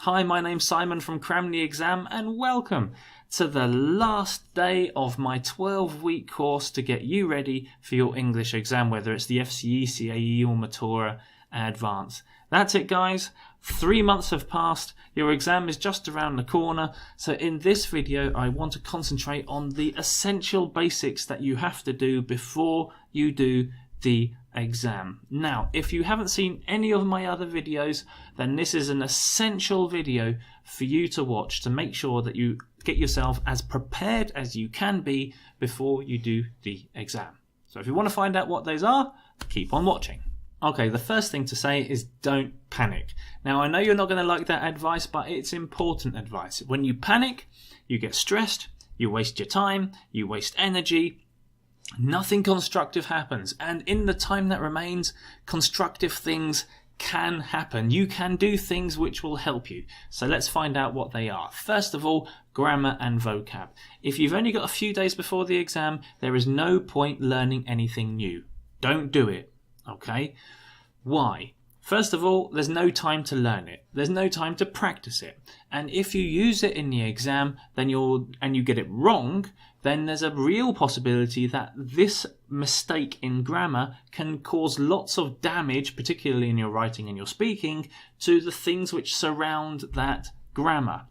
Hi, my name's Simon from CramTheExam and welcome to the last day of my 12-week course to get you ready for your English exam, whether it's the FCE, CAE or Matura Advanced. That's it, guys. 3 months have passed. Your exam is just around the corner. So in this video, I want to concentrate on the essential basics that you have to do before you do the exam. Now, if you haven't seen any of my other videos, then this is an essential video for you to watch to make sure that you get yourself as prepared as you can be before you do the exam. So if you want to find out what those are, keep on watching. Okay, the first thing to say is don't panic. Now, I know you're not going to like that advice, but it's important advice. When you panic, you get stressed, you waste your time, you waste energy, nothing constructive happens. And in the time that remains, constructive things can happen. You can do things which will help you. So let's find out what they are. First of all, grammar and vocab. If you've only got a few days before the exam, there is no point learning anything new. Don't do it. Okay? Why? First of all, there's no time to learn it. There's no time to practice it. And if you use it in the exam, then you get it wrong, then there's a real possibility that this mistake in grammar can cause lots of damage, particularly in your writing and your speaking, to the things which surround that grammar.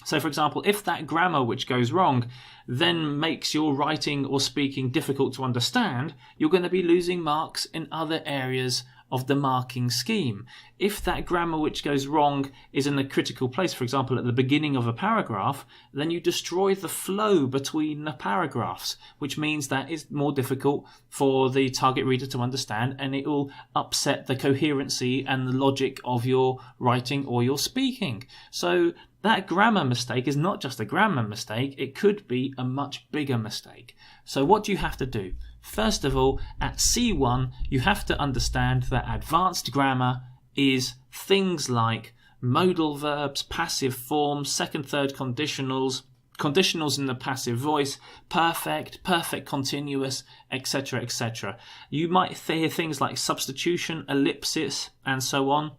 So, for example, if that grammar which goes wrong then makes your writing or speaking difficult to understand, you're going to be losing marks in other areas of the marking scheme. If that grammar which goes wrong is in a critical place, for example, at the beginning of a paragraph, then you destroy the flow between the paragraphs, which means that it's more difficult for the target reader to understand, and it will upset the coherency and the logic of your writing or your speaking. So that grammar mistake is not just a grammar mistake, it could be a much bigger mistake. So what do you have to do? First of all, at C1, you have to understand that advanced grammar is things like modal verbs, passive forms, second, third conditionals, conditionals in the passive voice, perfect, perfect continuous, etc., etc. You might hear things like substitution, ellipsis, and so on.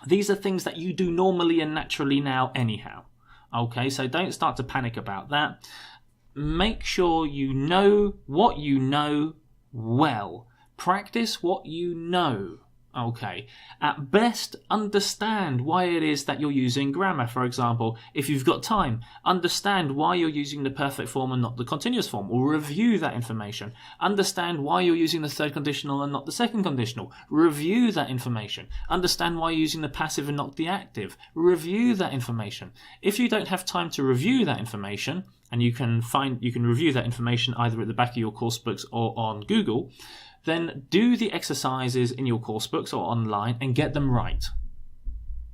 These are things that you do normally and naturally now anyhow. Okay, so don't start to panic about that. Make sure you know what you know well. Practice what you know. Okay. At best, understand why it is that you're using grammar. For example, if you've got time, understand why you're using the perfect form and not the continuous form, or review that information. Understand why you're using the third conditional and not the second conditional. Review that information. Understand why you're using the passive and not the active. Review that information. If you don't have time to review that information, and you can review that information either at the back of your course books or on Google, then do the exercises in your course books or online and get them right.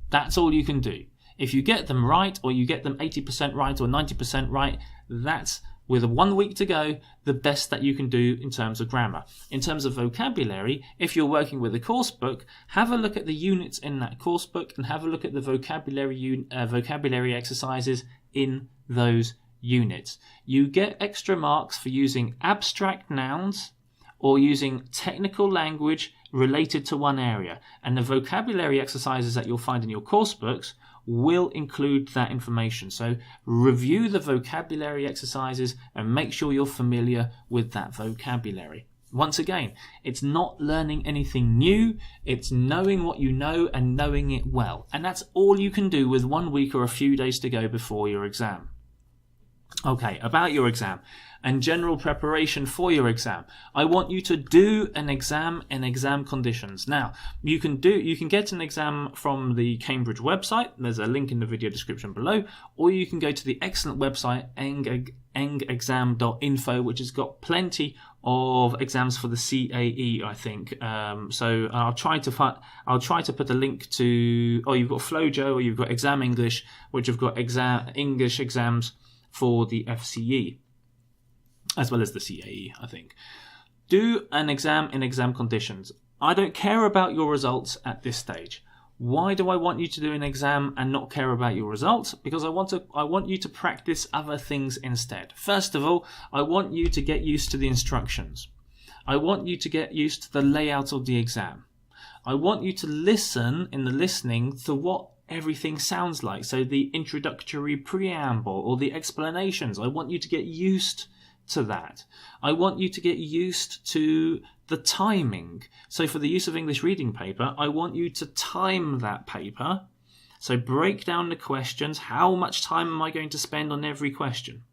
That's all you can do. If you get them right, or you get them 80% right or 90% right, that's, with 1 week to go, the best that you can do in terms of grammar. In terms of vocabulary, if you're working with a course book, have a look at the units in that course book and have a look at the vocabulary exercises in those units. You get extra marks for using abstract nouns or using technical language related to one area. And the vocabulary exercises that you'll find in your course books will include that information. So review the vocabulary exercises and make sure you're familiar with that vocabulary. Once again, it's not learning anything new, it's knowing what you know and knowing it well. And that's all you can do with 1 week or a few days to go before your exam. Okay, about your exam and general preparation for your exam. I want you to do an exam in exam conditions. Now, you can get an exam from the Cambridge website. There's a link in the video description below, or you can go to the excellent website engexam.info, which has got plenty of exams for the CAE, I think. So I'll try to put a link to. Oh, you've got Flojo, or you've got Exam English, which have got English exams for the FCE, as well as the CAE, I think. Do an exam in exam conditions. I don't care about your results at this stage. Why do I want you to do an exam and not care about your results? Because I want you to practice other things instead. First of all, I want you to get used to the instructions. I want you to get used to the layout of the exam. I want you to listen in the listening to what everything sounds like. So the introductory preamble or the explanations, I want you to get used to that. I want you to get used to the timing. So for the use of English reading paper, I want you to time that paper. So break down the questions. How much time am I going to spend on every question?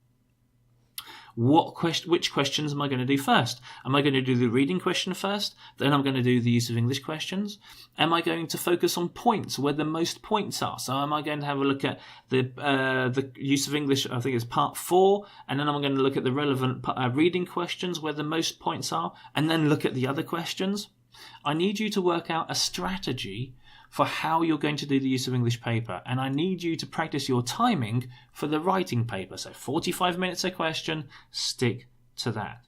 Which questions am I going to do first? Am I going to do the reading question first? Then I'm going to do the use of English questions. Am I going to focus on points, where the most points are? So am I going to have a look at the use of English, I think it's part 4, and then I'm going to look at the relevant reading questions where the most points are, and then look at the other questions? I need you to work out a strategy for how you're going to do the use of English paper, and I need you to practice your timing for the writing paper. So 45 minutes a question, stick to that.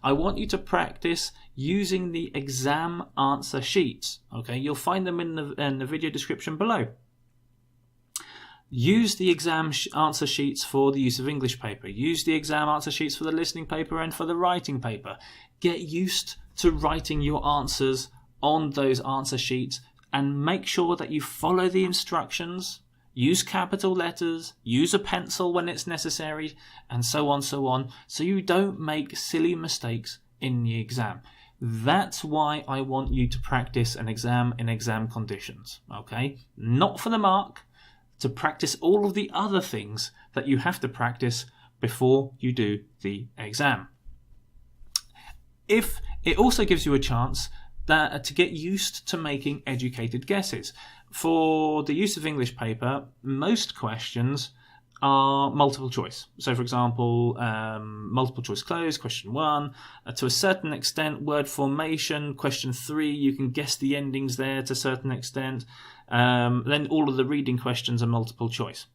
I want you to practice using the exam answer sheets. Okay, you'll find them in the video description below. Use the exam answer sheets for the use of English paper. Use the exam answer sheets for the listening paper and for the writing paper. Get used to writing your answers on those answer sheets, and make sure that you follow the instructions, use capital letters, use a pencil when it's necessary, and so on, so you don't make silly mistakes in the exam. That's why I want you to practice an exam in exam conditions, okay? Not for the mark, to practice all of the other things that you have to practice before you do the exam. If it also gives you a chance to get used to making educated guesses. For the use of English paper, most questions are multiple choice. So for example, multiple choice closed, question 1. To a certain extent, word formation, question 3, you can guess the endings there to a certain extent. Then all of the reading questions are multiple choice.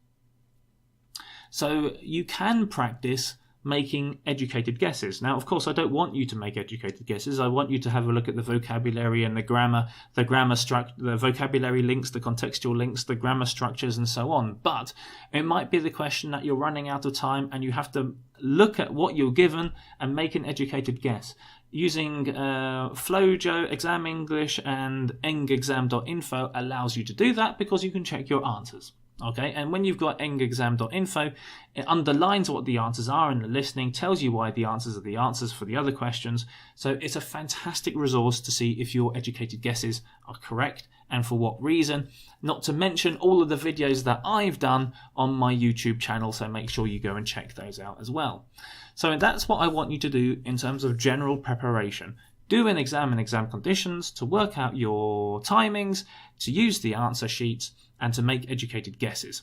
So you can practice making educated guesses. Now, of course, I don't want you to make educated guesses. I want you to have a look at the vocabulary and the grammar structure, the vocabulary links, the contextual links, the grammar structures, and so on. But it might be the question that you're running out of time and you have to look at what you're given and make an educated guess. Using Flojo, Exam English, and engexam.info allows you to do that because you can check your answers. Okay, and when you've got engexam.info, it underlines what the answers are in the listening, tells you why the answers are the answers for the other questions. So it's a fantastic resource to see if your educated guesses are correct and for what reason. Not to mention all of the videos that I've done on my YouTube channel, so make sure you go and check those out as well. So that's what I want you to do in terms of general preparation. Do an exam in exam conditions to work out your timings, to use the answer sheets, and to make educated guesses.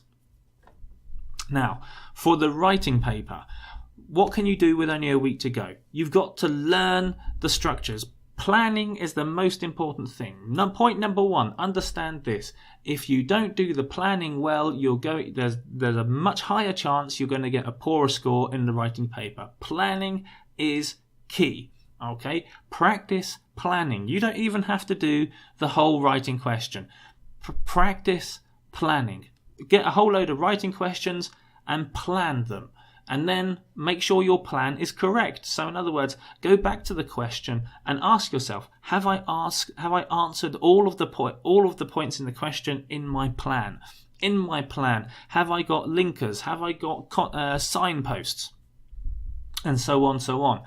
Now, for the writing paper, what can you do with only a week to go? You've got to learn the structures. Planning is the most important thing. Point number 1, understand this. If you don't do the planning well, there's a much higher chance you're going to get a poorer score in the writing paper. Planning is key. Okay? Practice planning. You don't even have to do the whole writing question. Practice planning. Get a whole load of writing questions and plan them, and then make sure your plan is correct. So in other words, go back to the question and ask yourself, have I answered all of the points in the question in my plan? In my plan, have I got linkers? Have I got signposts? And so on.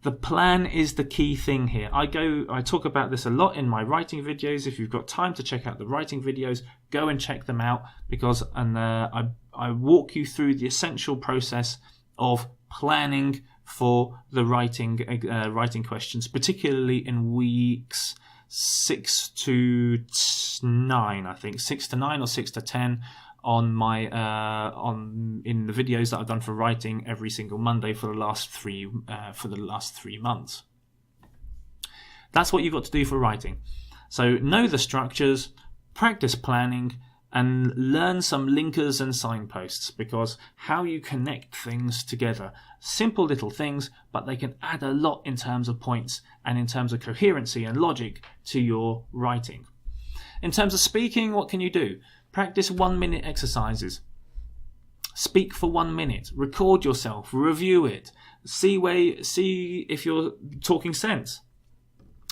The plan is the key thing here. I talk about this a lot in my writing videos. If you've got time to check out the writing videos, go and check them out, because I walk you through the essential process of planning for the writing questions, particularly in weeks 6 to 9, I think 6 to 9 or 6 to 10. In the videos that I've done for writing every single Monday for the last 3 months. That's what you've got to do for writing. So know the structures, practice planning, and learn some linkers and signposts, because how you connect things together, simple little things, but they can add a lot in terms of points and in terms of coherency and logic to your writing. In terms of speaking, what can you do? Practice 1-minute exercises. Speak for 1 minute. Record yourself. Review it. See if you're talking sense.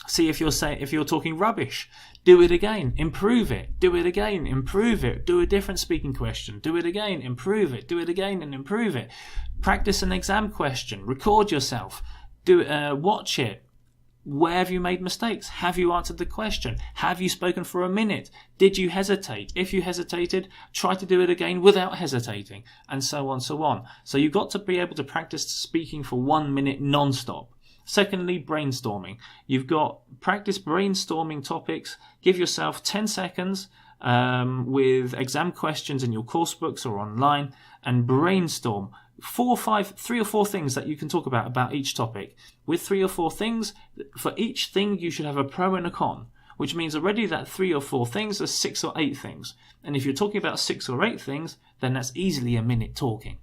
See if you're talking rubbish. Do it again, improve it. Do it again, improve it. Do a different speaking question. Do it again, improve it. Do it again and improve it. Practice an exam question. Record yourself. Watch it. Where have you made mistakes? Have you answered the question? Have you spoken for a minute? Did you hesitate? If you hesitated, try to do it again without hesitating, and so on, so on. So you've got to be able to practice speaking for 1 minute non-stop. Secondly, brainstorming. You've got practice brainstorming topics. Give yourself 10 seconds with exam questions in your course books or online, and brainstorm 3 or 4 things that you can talk about each topic. With 3 or 4 things, for each thing you should have a pro and a con, which means already that 3 or 4 things are 6 or 8 things. And if you're talking about 6 or 8 things, then that's easily a minute talking.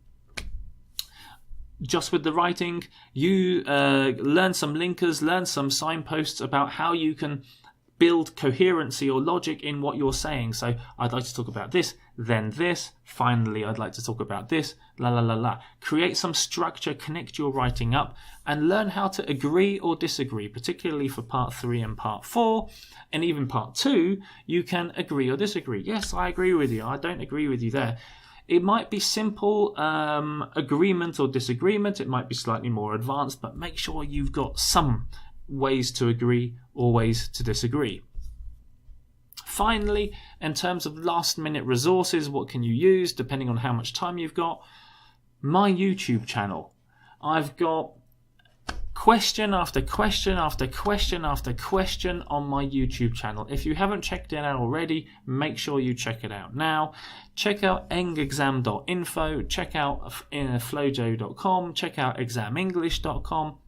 Just with the writing, you learn some linkers, learn some signposts about how you can build coherency or logic in what you're saying. So I'd like to talk about this, then this, finally I'd like to talk about this, la la la la. Create some structure, connect your writing up, and learn how to agree or disagree, particularly for part 3 and part 4, and even part 2, you can agree or disagree. Yes, I agree with you, I don't agree with you there. It might be simple agreement or disagreement, it might be slightly more advanced, but make sure you've got some ways to agree or ways to disagree. Finally, in terms of last minute resources, what can you use depending on how much time you've got? My YouTube channel. I've got question after question after question after question on my YouTube channel. If you haven't checked it out already, make sure you check it out now. Check out engexam.info, check out flojo.com, check out examenglish.com.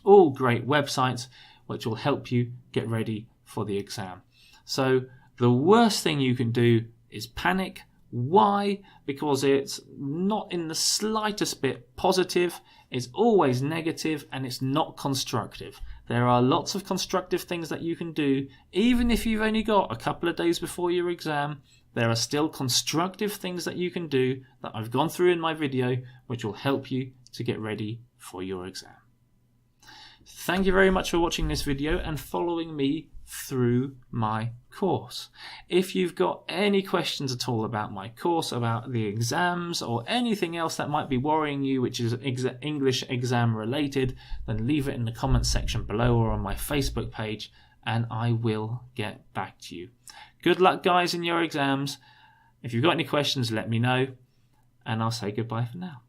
All great websites which will help you get ready for the exam. So the worst thing you can do is panic. Why? Because it's not in the slightest bit positive, it's always negative, and it's not constructive. There are lots of constructive things that you can do. Even if you've only got a couple of days before your exam, there are still constructive things that you can do that I've gone through in my video, which will help you to get ready for your exam. Thank you very much for watching this video and following me through my course. If you've got any questions at all about my course, about the exams, or anything else that might be worrying you which is English exam related, then leave it in the comments section below or on my Facebook page and I will get back to you. Good luck guys in your exams. If you've got any questions, let me know, and I'll say goodbye for now.